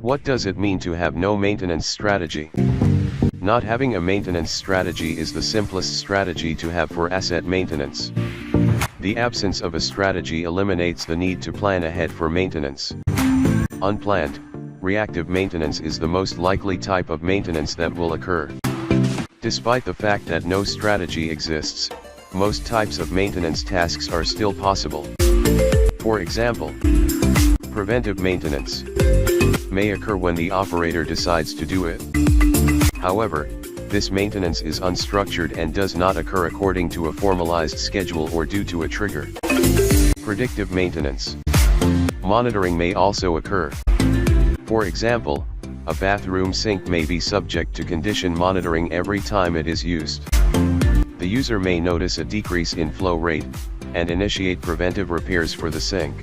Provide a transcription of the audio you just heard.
What does it mean to have no maintenance strategy? Not having a maintenance strategy is the simplest strategy to have for asset maintenance. The absence of a strategy eliminates the need to plan ahead for maintenance. Unplanned, reactive maintenance is the most likely type of maintenance that will occur. Despite the fact that no strategy exists, most types of maintenance tasks are still possible. For example, preventive maintenance may occur when the operator decides to do it. However, this maintenance is unstructured and does not occur according to a formalized schedule or due to a trigger. Predictive maintenance monitoring may also occur. For example, a bathroom sink may be subject to condition monitoring every time it is used. The user may notice a decrease in flow rate, and initiate preventive repairs for the sink.